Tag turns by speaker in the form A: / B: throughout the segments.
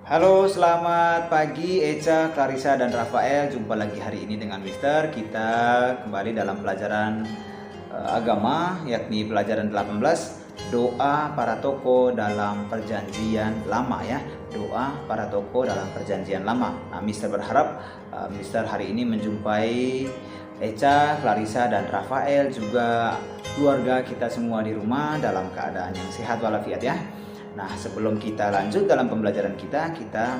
A: Halo, selamat pagi Eca, Clarissa, dan Rafael. Jumpa lagi hari ini dengan Mister. Kita kembali dalam pelajaran agama, yakni pelajaran 18, doa para tokoh dalam perjanjian lama ya. Doa para tokoh dalam perjanjian lama. Nah, Mister berharap Mister hari ini menjumpai Eca, Clarissa, dan Rafael, juga keluarga kita semua di rumah dalam keadaan yang sehat walafiat ya. Nah, sebelum kita lanjut dalam pembelajaran kita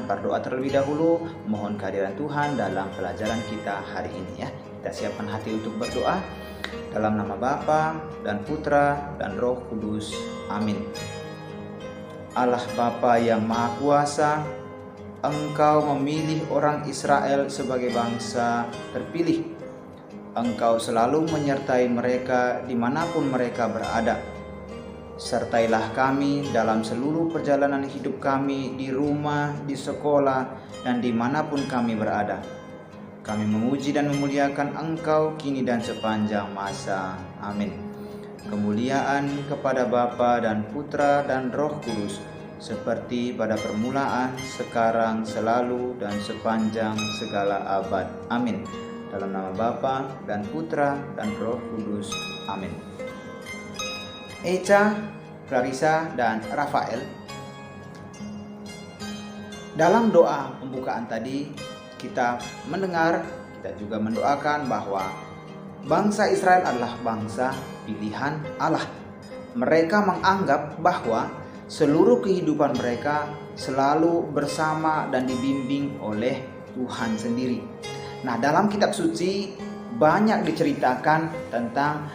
A: berdoa terlebih dahulu, mohon kehadiran Tuhan dalam pelajaran kita hari ini ya. Kita siapkan hati untuk berdoa dalam nama Bapa dan Putra dan Roh Kudus. Amin. Allah Bapa yang Maha Kuasa, Engkau memilih orang Israel sebagai bangsa terpilih. Engkau selalu menyertai mereka dimanapun mereka berada. Sertailah kami dalam seluruh perjalanan hidup kami, di rumah, di sekolah, dan dimanapun kami berada. Kami memuji dan memuliakan Engkau kini dan sepanjang masa. Amin. Kemuliaan kepada Bapa dan Putra dan Roh Kudus, seperti pada permulaan, sekarang, selalu, dan sepanjang segala abad. Amin. Dalam nama Bapa dan Putra dan Roh Kudus. Amin. Eca, Clarissa, dan Rafael, dalam doa pembukaan tadi kita mendengar, kita juga mendoakan bahwa bangsa Israel adalah bangsa pilihan Allah. Mereka menganggap bahwa seluruh kehidupan mereka selalu bersama dan dibimbing oleh Tuhan sendiri. Nah, dalam kitab suci banyak diceritakan tentang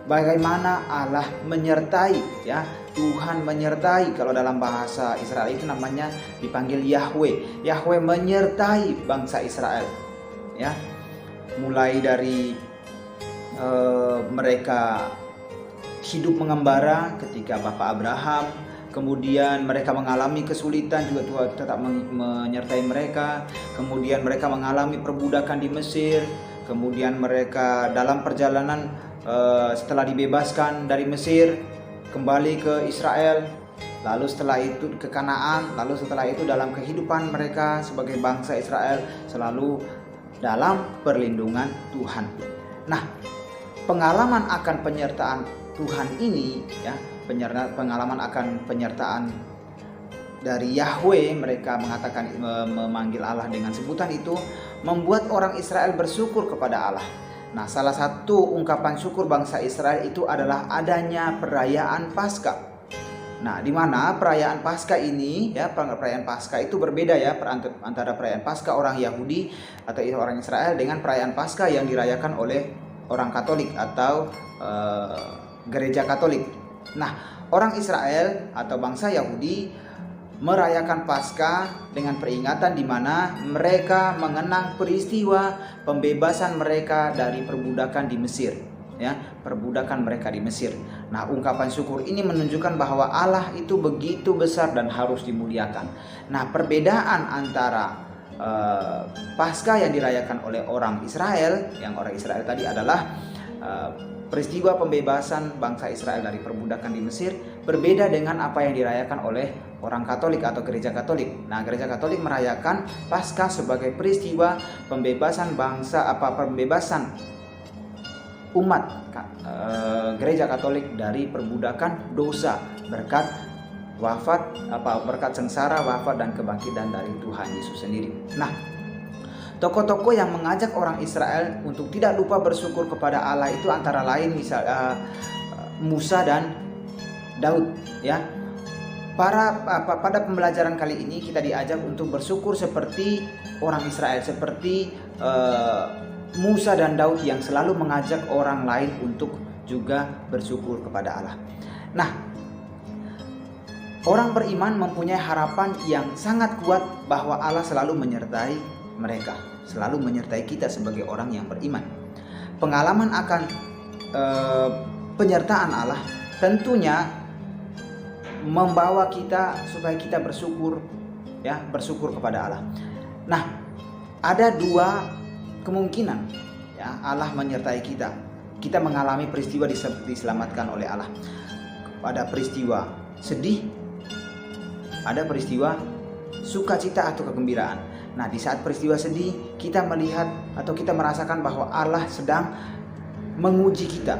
A: bagaimana Allah menyertai ya. Tuhan menyertai, kalau dalam bahasa Israel itu namanya dipanggil Yahweh. Yahweh menyertai bangsa Israel ya. Mulai dari mereka hidup mengembara ketika Bapak Abraham, kemudian mereka mengalami kesulitan, juga Tuhan tetap menyertai mereka. Kemudian mereka mengalami perbudakan di Mesir. Kemudian mereka dalam perjalanan setelah dibebaskan dari Mesir kembali ke Israel, lalu setelah itu ke Kanaan, lalu setelah itu dalam kehidupan mereka sebagai bangsa Israel selalu dalam perlindungan Tuhan. Nah, pengalaman akan penyertaan Tuhan ini ya, pengalaman akan penyertaan dari Yahweh, mereka mengatakan memanggil Allah dengan sebutan itu, membuat orang Israel bersyukur kepada Allah. Nah, salah satu ungkapan syukur bangsa Israel itu adalah adanya perayaan Paskah. Nah, di mana perayaan Paskah ini ya, perayaan Paskah itu berbeda ya antara perayaan Paskah orang Yahudi atau orang Israel dengan perayaan Paskah yang dirayakan oleh orang Katolik atau gereja Katolik. Nah, orang Israel atau bangsa Yahudi merayakan Paskah dengan peringatan di mana mereka mengenang peristiwa pembebasan mereka dari perbudakan di Mesir ya, perbudakan mereka di Mesir. Nah, ungkapan syukur ini menunjukkan bahwa Allah itu begitu besar dan harus dimuliakan. Nah, perbedaan antara Paskah yang dirayakan oleh orang Israel, yang orang Israel tadi adalah peristiwa pembebasan bangsa Israel dari perbudakan di Mesir, berbeda dengan apa yang dirayakan oleh orang Katolik atau gereja Katolik. Nah, gereja Katolik merayakan Paskah sebagai peristiwa pembebasan pembebasan umat gereja Katolik dari perbudakan dosa berkat berkat sengsara, wafat, dan kebangkitan dari Tuhan Yesus sendiri. Nah, tokoh-tokoh yang mengajak orang Israel untuk tidak lupa bersyukur kepada Allah itu antara lain Musa dan Daud ya. Pada pembelajaran kali ini kita diajak untuk bersyukur seperti orang Israel, seperti Musa dan Daud yang selalu mengajak orang lain untuk juga bersyukur kepada Allah. Nah, orang beriman mempunyai harapan yang sangat kuat bahwa Allah selalu menyertai mereka, selalu menyertai kita sebagai orang yang beriman. Pengalaman akan penyertaan Allah tentunya membawa kita supaya kita bersyukur ya, bersyukur kepada Allah. Nah, ada dua kemungkinan ya, Allah menyertai kita. Kita mengalami peristiwa diselamatkan oleh Allah. Ada peristiwa sedih, ada peristiwa sukacita atau kegembiraan. Nah, di saat peristiwa sedih, kita melihat atau kita merasakan bahwa Allah sedang menguji kita.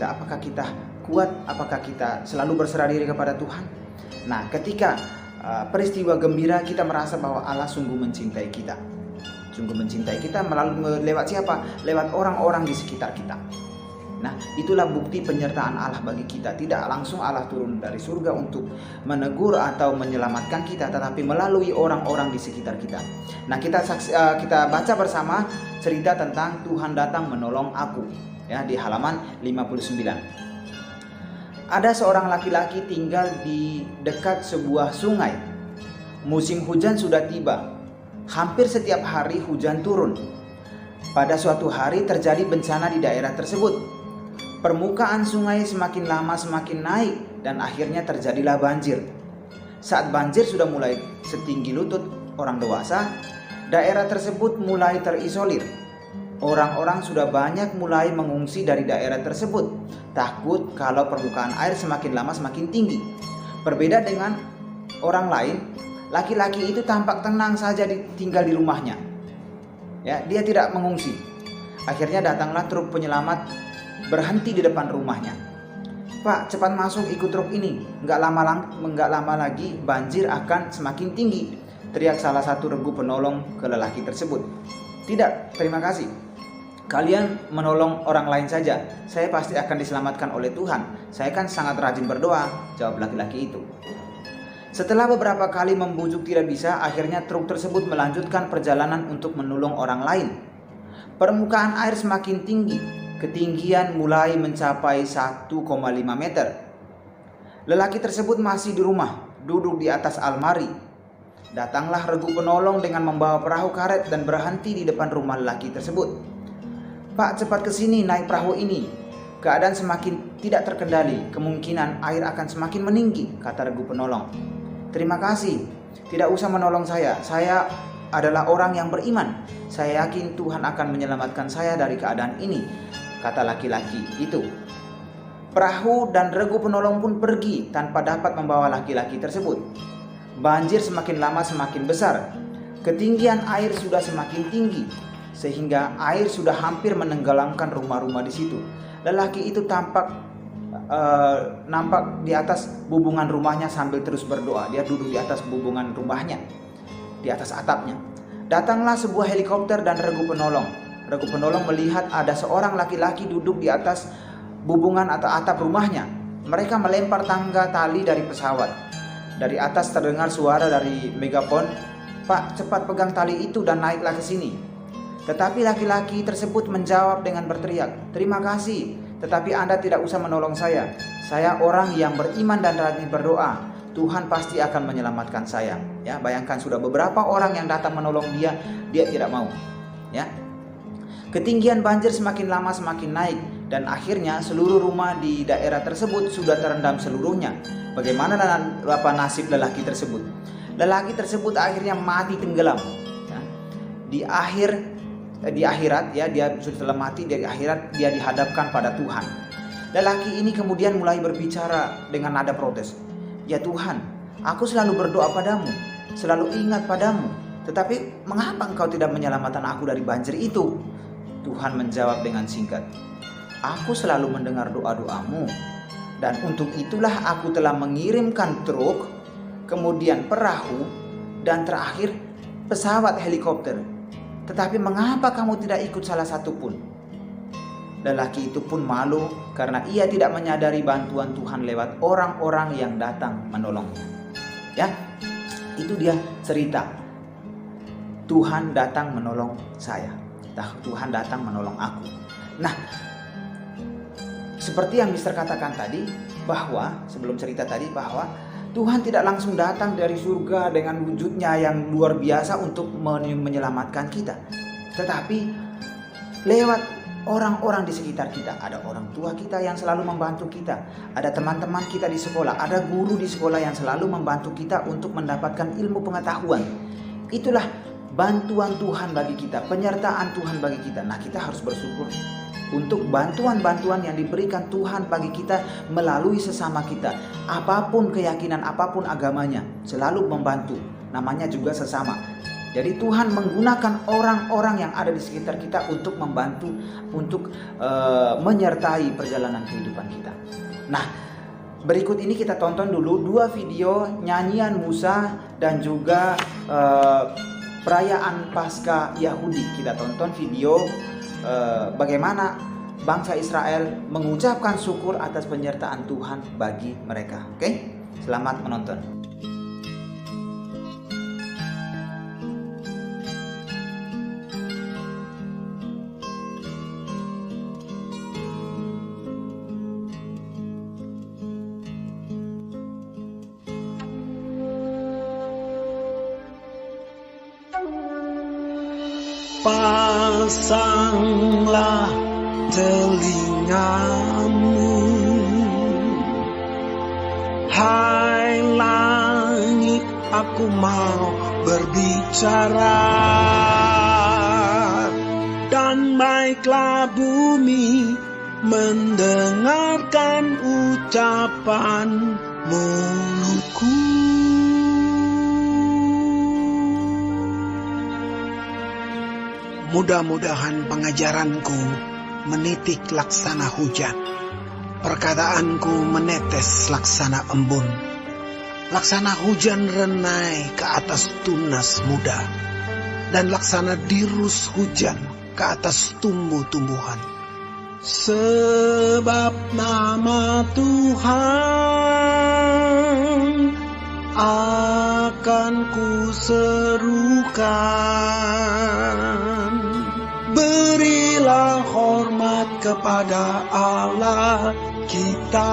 A: Apakah kita kuat? Apakah kita selalu berserah diri kepada Tuhan? Nah, ketika peristiwa gembira, kita merasa bahwa Allah sungguh mencintai kita. Melalui lewat siapa? Lewat orang-orang di sekitar kita. Nah, itulah bukti penyertaan Allah bagi kita. Tidak langsung Allah turun dari surga untuk menegur atau menyelamatkan kita, tetapi melalui orang-orang di sekitar kita. Nah, kita baca bersama cerita tentang Tuhan datang menolong aku, ya, di halaman 59. Ada seorang laki-laki tinggal di dekat sebuah sungai. Musim hujan sudah tiba. Hampir setiap hari hujan turun. Pada suatu hari terjadi bencana di daerah tersebut. Permukaan sungai semakin lama semakin naik dan akhirnya terjadilah banjir. Saat banjir sudah mulai setinggi lutut orang dewasa, daerah tersebut mulai terisolir. Orang-orang sudah banyak mulai mengungsi dari daerah tersebut, takut kalau permukaan air semakin lama semakin tinggi. Berbeda dengan orang lain, laki-laki itu tampak tenang saja tinggal di rumahnya. Ya, dia tidak mengungsi. Akhirnya datanglah truk penyelamat berhenti di depan rumahnya. "Pak, cepat masuk ikut truk ini. Nggak lama lagi banjir akan semakin tinggi," teriak salah satu regu penolong ke lelaki tersebut. "Tidak, terima kasih. Kalian menolong orang lain saja. Saya pasti akan diselamatkan oleh Tuhan. Saya kan sangat rajin berdoa," jawab laki-laki itu. Setelah beberapa kali membujuk tidak bisa, akhirnya truk tersebut melanjutkan perjalanan untuk menolong orang lain. Permukaan air semakin tinggi. Ketinggian mulai mencapai 1,5 meter. Lelaki tersebut masih di rumah, duduk di atas almari. Datanglah regu penolong dengan membawa perahu karet dan berhenti di depan rumah lelaki tersebut. "Pak, cepat ke sini naik perahu ini. Keadaan semakin tidak terkendali. Kemungkinan air akan semakin meninggi," kata regu penolong. "Terima kasih. Tidak usah menolong saya. Saya adalah orang yang beriman. Saya yakin Tuhan akan menyelamatkan saya dari keadaan ini," kata laki-laki itu. Perahu dan regu penolong pun pergi tanpa dapat membawa laki-laki tersebut. Banjir semakin lama semakin besar. Ketinggian air sudah semakin tinggi sehingga air sudah hampir menenggelamkan rumah-rumah di situ. Lelaki itu nampak di atas bubungan rumahnya sambil terus berdoa. Dia duduk di atas bubungan rumahnya, di atas atapnya. Datanglah sebuah helikopter dan regu penolong. Regu penolong melihat ada seorang laki-laki duduk di atas bubungan atau atap rumahnya. Mereka melempar tangga tali dari pesawat. Dari atas terdengar suara dari megafon, "Pak, cepat pegang tali itu dan naiklah ke sini." Tetapi laki-laki tersebut menjawab dengan berteriak, "Terima kasih, tetapi Anda tidak usah menolong saya. Saya orang yang beriman dan rajin berdoa. Tuhan pasti akan menyelamatkan saya." Ya, bayangkan sudah beberapa orang yang datang menolong dia tidak mau. Ya. Ketinggian banjir semakin lama semakin naik dan akhirnya seluruh rumah di daerah tersebut sudah terendam seluruhnya. Bagaimana nasib lelaki tersebut? Lelaki tersebut akhirnya mati tenggelam. Ya. Di akhirat, ya, dia sudah mati. Di akhirat dia dihadapkan pada Tuhan. Lelaki ini kemudian mulai berbicara dengan nada protes. "Ya Tuhan, aku selalu berdoa padamu, selalu ingat padamu. Tetapi mengapa Engkau tidak menyelamatkan aku dari banjir itu?" Tuhan menjawab dengan singkat, "Aku selalu mendengar doa-doamu, dan untuk itulah aku telah mengirimkan truk, kemudian perahu, dan terakhir pesawat helikopter. Tetapi mengapa kamu tidak ikut salah satu pun?" Lelaki itu pun malu karena ia tidak menyadari bantuan Tuhan lewat orang-orang yang datang menolongnya. Ya, itu dia cerita. Tuhan datang menolong saya. Tuhan datang menolong aku. Nah, seperti yang Mister katakan tadi, bahwa sebelum cerita tadi, bahwa Tuhan tidak langsung datang dari surga dengan wujudnya yang luar biasa untuk menyelamatkan kita, tetapi lewat orang-orang di sekitar kita. Ada orang tua kita yang selalu membantu kita, ada teman-teman kita di sekolah, ada guru di sekolah yang selalu membantu kita untuk mendapatkan ilmu pengetahuan. Itulah bantuan Tuhan bagi kita, penyertaan Tuhan bagi kita. Nah, kita harus bersyukur untuk bantuan-bantuan yang diberikan Tuhan bagi kita melalui sesama kita. Apapun keyakinan, apapun agamanya, selalu membantu. Namanya juga sesama. Jadi Tuhan menggunakan orang-orang yang ada di sekitar kita untuk membantu, untuk menyertai perjalanan kehidupan kita. Nah, berikut ini kita tonton dulu 2 video nyanyian Musa dan juga perayaan Paskah Yahudi. Kita tonton video bagaimana bangsa Israel mengucapkan syukur atas penyertaan Tuhan bagi mereka. Oke? Selamat menonton.
B: Pasanglah telingamu, hai langit, aku mau berbicara, dan baiklah bumi mendengarkan ucapan mulutku. Mudah-mudahan pengajaranku menitik laksana hujan, perkataanku menetes laksana embun, laksana hujan renai ke atas tunas muda, dan laksana dirus hujan ke atas tumbuh-tumbuhan. Sebab nama Tuhan akan kuserukan. Berilah hormat kepada Allah kita.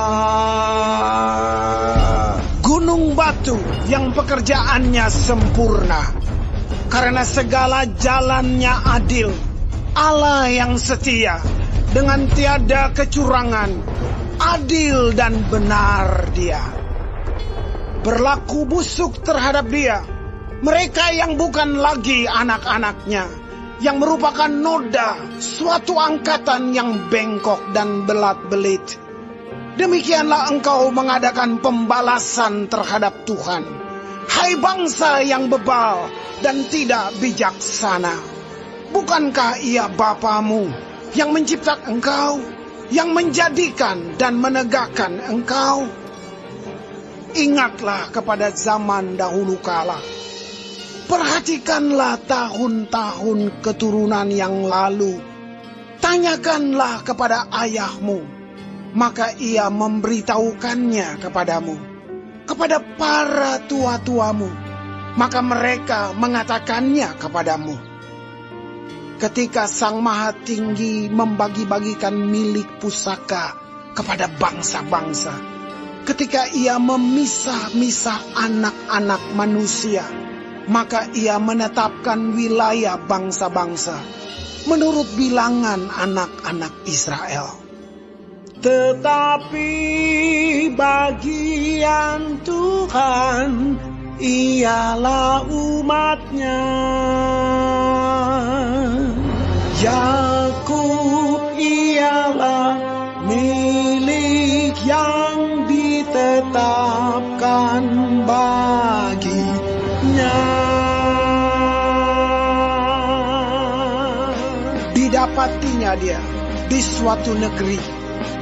B: Gunung batu yang pekerjaannya sempurna, karena segala jalannya adil. Allah yang setia, dengan tiada kecurangan, adil dan benar Dia. Berlaku busuk terhadap Dia mereka yang bukan lagi anak-anaknya, yang merupakan noda, suatu angkatan yang bengkok dan belat-belit. Demikianlah engkau mengadakan pembalasan terhadap Tuhan, hai bangsa yang bebal dan tidak bijaksana. Bukankah Ia Bapamu yang menciptakan engkau, yang menjadikan dan menegakkan engkau? Ingatlah kepada zaman dahulu kala. Perhatikanlah tahun-tahun keturunan yang lalu. Tanyakanlah kepada ayahmu, maka ia memberitahukannya kepadamu. Kepada para tua-tuamu, maka mereka mengatakannya kepadamu. Ketika Sang Maha Tinggi membagi-bagikan milik pusaka kepada bangsa-bangsa, ketika Ia memisah-misah anak-anak manusia, maka Ia menetapkan wilayah bangsa-bangsa menurut bilangan anak-anak Israel. Tetapi bagian Tuhan ialah umat-Nya. Yakub ialah milik yang ditetapkan baginya. Didapatinya dia di suatu negeri,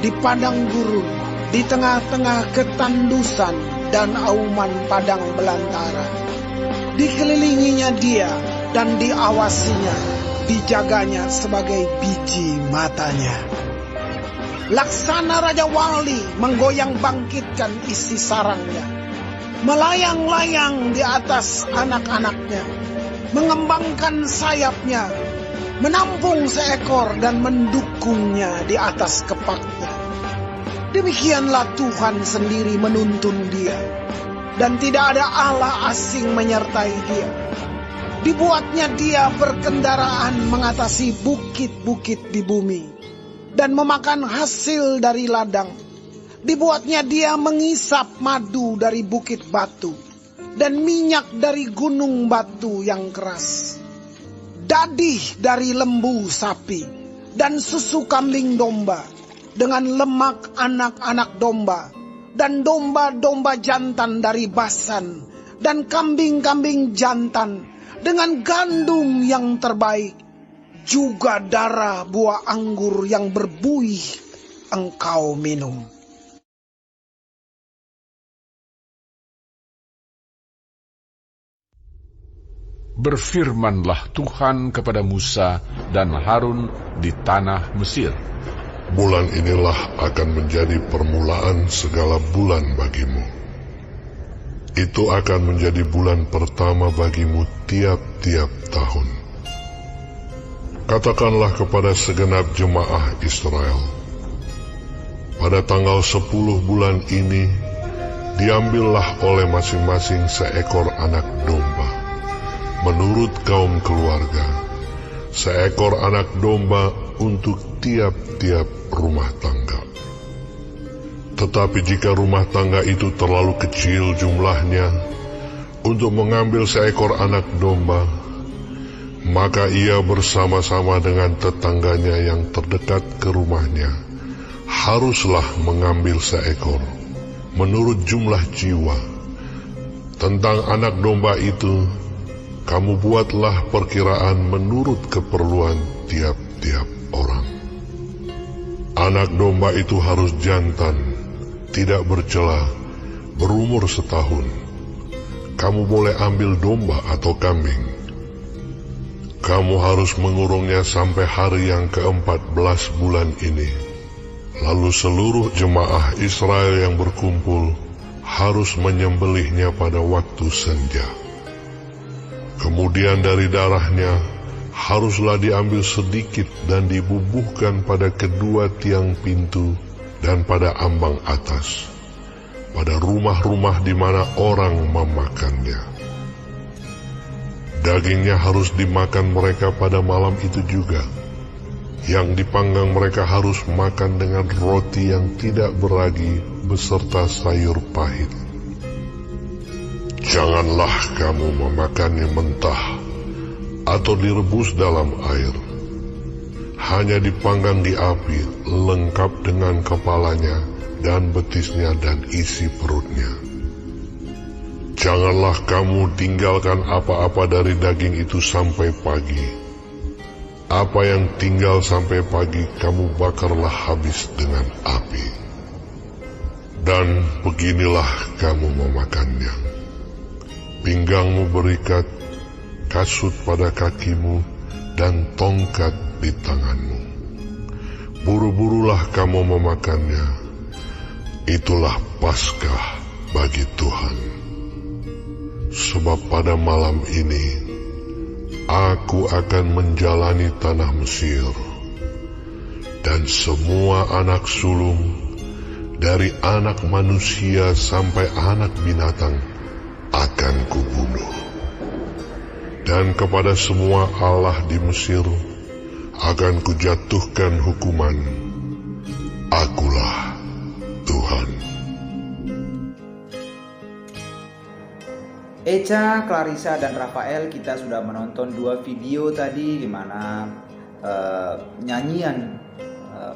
B: di padang gurun, di tengah-tengah ketandusan dan auman padang belantara. Dikelilinginya dia dan diawasinya, dijaganya sebagai biji matanya. Laksana Raja Wali menggoyang bangkitkan isi sarangnya, melayang-layang di atas anak-anaknya, mengembangkan sayapnya, menampung seekor dan mendukungnya di atas kepaknya. Demikianlah Tuhan sendiri menuntun dia, dan tidak ada Allah asing menyertai dia. Dibuatnya dia berkendaraan mengatasi bukit-bukit di bumi, dan memakan hasil dari ladang. Dibuatnya dia mengisap madu dari bukit batu, dan minyak dari gunung batu yang keras. dadih dari lembu sapi, dan susu kambing domba, dengan lemak anak-anak domba, dan domba-domba jantan dari Basan, dan kambing-kambing jantan, dengan gandum yang terbaik, juga darah buah anggur yang berbuih engkau minum.
C: Berfirmanlah Tuhan kepada Musa dan Harun di tanah Mesir.
D: Bulan inilah akan menjadi permulaan segala bulan bagimu. Itu akan menjadi bulan pertama bagimu tiap-tiap tahun. Katakanlah kepada segenap jemaah Israel, pada tanggal 10 bulan ini, diambillah oleh masing-masing seekor anak domba, menurut kaum keluarga, seekor anak domba untuk tiap-tiap rumah tangga. Tetapi jika rumah tangga itu terlalu kecil jumlahnya untuk mengambil seekor anak domba, maka ia bersama-sama dengan tetangganya yang terdekat ke rumahnya haruslah mengambil seekor, menurut jumlah jiwa. Tentang anak domba itu, kamu buatlah perkiraan menurut keperluan tiap-tiap orang. Anak domba itu harus jantan, tidak bercela, berumur setahun. Kamu boleh ambil domba atau kambing. Kamu harus mengurungnya sampai hari yang ke-14 bulan ini. Lalu seluruh jemaah Israel yang berkumpul harus menyembelihnya pada waktu senja. Kemudian dari darahnya haruslah diambil sedikit dan dibubuhkan pada kedua tiang pintu dan pada ambang atas, pada rumah-rumah di mana orang memakannya. Dagingnya harus dimakan mereka pada malam itu juga. Yang dipanggang mereka harus makan dengan roti yang tidak beragi beserta sayur pahit. Janganlah kamu memakannya mentah atau direbus dalam air. Hanya dipanggang di api, lengkap dengan kepalanya dan betisnya dan isi perutnya. Janganlah kamu tinggalkan apa-apa dari daging itu sampai pagi. Apa yang tinggal sampai pagi kamu bakarlah habis dengan api. Dan beginilah kamu memakannya. Pinggangmu berikat, kasut pada kakimu, dan tongkat di tanganmu. Buru-burulah kamu memakannya. Itulah Paskah bagi Tuhan. Sebab pada malam ini, aku akan menjalani tanah Mesir, dan semua anak sulung, dari anak manusia sampai anak binatang, akan kubunuh. Dan kepada semua allah di Mesir, akan kujatuhkan hukuman. Akulah Tuhan.
A: Echa, Clarissa, dan Rafael, kita sudah menonton 2 video tadi di mana nyanyian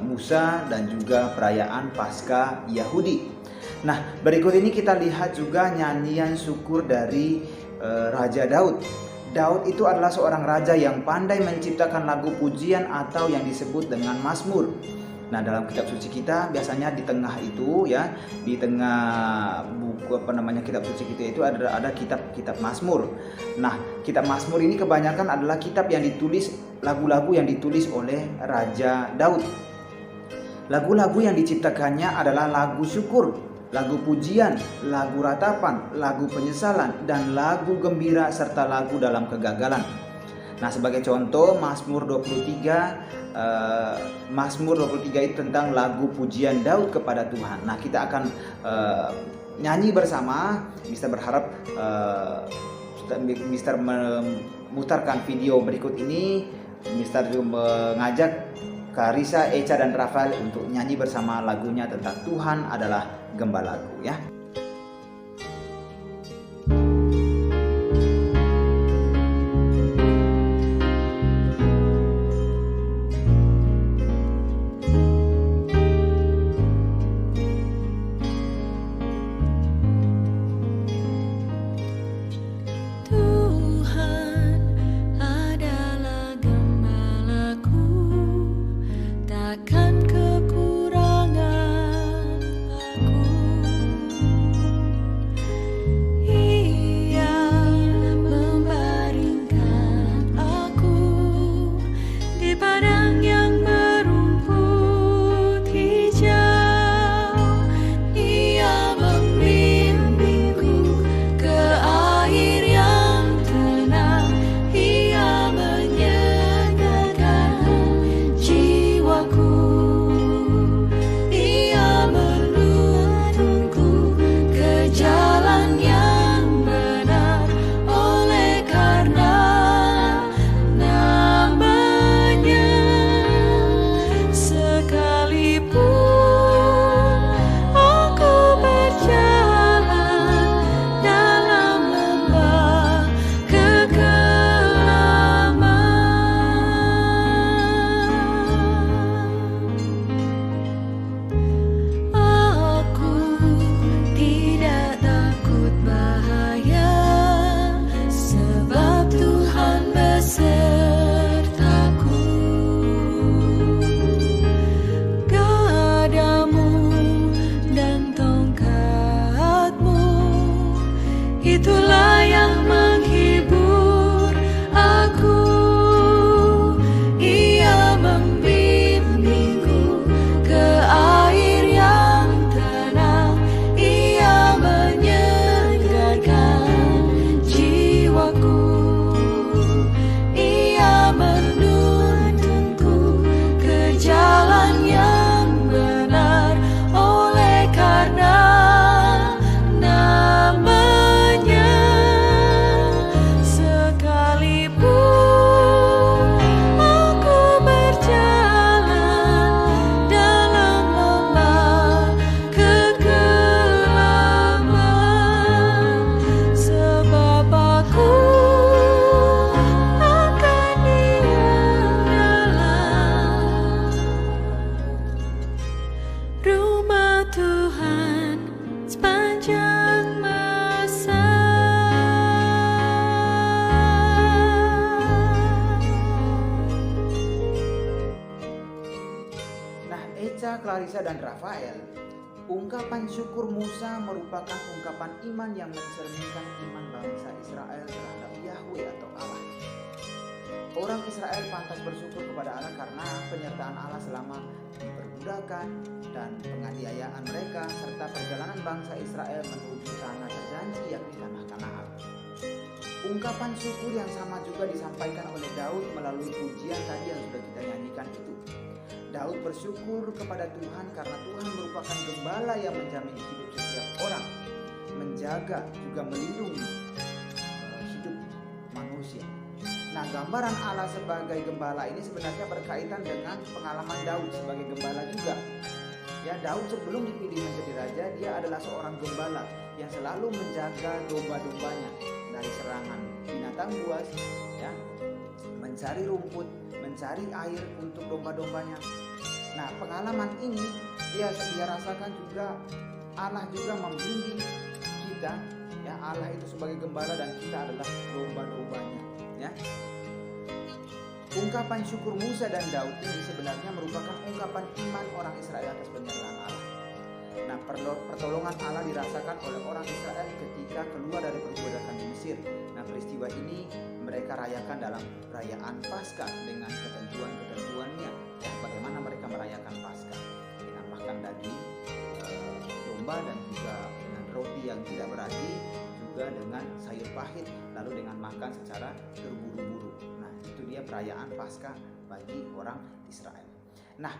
A: Musa dan juga perayaan Paskah Yahudi. Nah, berikut ini kita lihat juga nyanyian syukur dari Raja Daud. Daud itu adalah seorang raja yang pandai menciptakan lagu pujian atau yang disebut dengan mazmur. Nah, dalam kitab suci kita biasanya di tengah itu ya, di tengah buku kitab suci kita itu ada kitab Mazmur. Nah, kitab Mazmur ini kebanyakan adalah kitab yang ditulis, lagu-lagu yang ditulis oleh Raja Daud. Lagu-lagu yang diciptakannya adalah lagu syukur, lagu pujian, lagu ratapan, lagu penyesalan, dan lagu gembira serta lagu dalam kegagalan. Nah, sebagai contoh Mazmur 23 itu tentang lagu pujian Daud kepada Tuhan. Nah, kita akan nyanyi bersama. Mister berharap Mister memutarkan video berikut ini. Mister juga mengajak Clarissa, Echa, dan Rafael untuk nyanyi bersama lagunya tentang Tuhan adalah Gembalaku ya. Clarissa dan Rafael, ungkapan syukur Musa merupakan ungkapan iman yang mencerminkan iman bangsa Israel terhadap Yahweh atau Allah. Orang Israel pantas bersyukur kepada Allah karena penyertaan Allah selama diperbudakan dan penganiayaan mereka serta perjalanan bangsa Israel menuju tanah terjanji yakni tanah Kanaan. Ungkapan syukur yang sama juga disampaikan oleh Daud melalui pujian tadi yang sudah kita nyanyikan itu. Daud bersyukur kepada Tuhan karena Tuhan merupakan gembala yang menjamin hidup setiap orang, menjaga juga melindungi hidup manusia. Nah, gambaran Allah sebagai gembala ini sebenarnya berkaitan dengan pengalaman Daud sebagai gembala juga. Ya, Daud sebelum dipilih menjadi raja, dia adalah seorang gembala yang selalu menjaga domba-dombanya dari serangan binatang buas, ya, mencari rumput, mencari air untuk domba-dombanya. Nah, pengalaman ini dia rasakan juga. Allah juga membimbing kita, ya, Allah itu sebagai gembala dan kita adalah domba-dombanya, ya. Ungkapan syukur Musa dan Daud ini sebenarnya merupakan ungkapan iman orang Israel atas penyertaan Allah. Nah, pertolongan Allah dirasakan oleh orang Israel ketika keluar dari perbudakan di Mesir. Nah, peristiwa ini mereka rayakan dalam perayaan Paskah dengan ketentuan-ketentuannya. Ya, bagaimana mereka merayakan Paskah? Dengan makan daging domba dan juga dengan roti yang tidak beragi, juga dengan sayur pahit, lalu dengan makan secara terburu-buru. Nah, itu dia perayaan Paskah bagi orang Israel. Nah,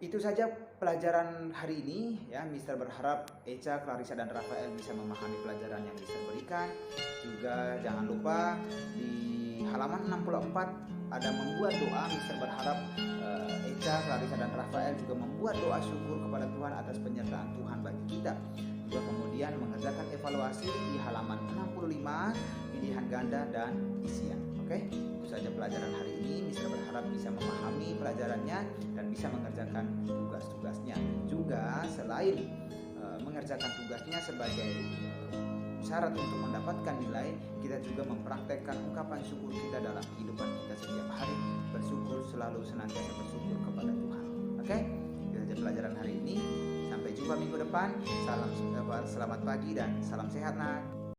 A: itu saja pelajaran hari ini, ya. Mister berharap Echa, Clarissa dan Rafael bisa memahami pelajaran yang Mister berikan. Juga jangan lupa di halaman 64 ada membuat doa. Mister berharap Echa, Clarissa dan Rafael juga membuat doa syukur kepada Tuhan atas penyertaan Tuhan bagi kita. Juga kemudian mengerjakan evaluasi di halaman 65, pilihan ganda dan isian. Oke? Itu saja pelajaran hari ini. Mister berharap bisa memahami pelajarannya dan bisa mengerjakan tugas-tugasnya. Juga selain mengerjakan tugasnya sebagai syarat untuk mendapatkan nilai, kita juga mempraktekkan ungkapan syukur kita dalam kehidupan kita setiap hari. Bersyukur, selalu senantiasa bersyukur kepada Tuhan. Oke? Itu saja pelajaran hari ini. Sampai jumpa minggu depan. Selamat pagi dan salam sehat, nak.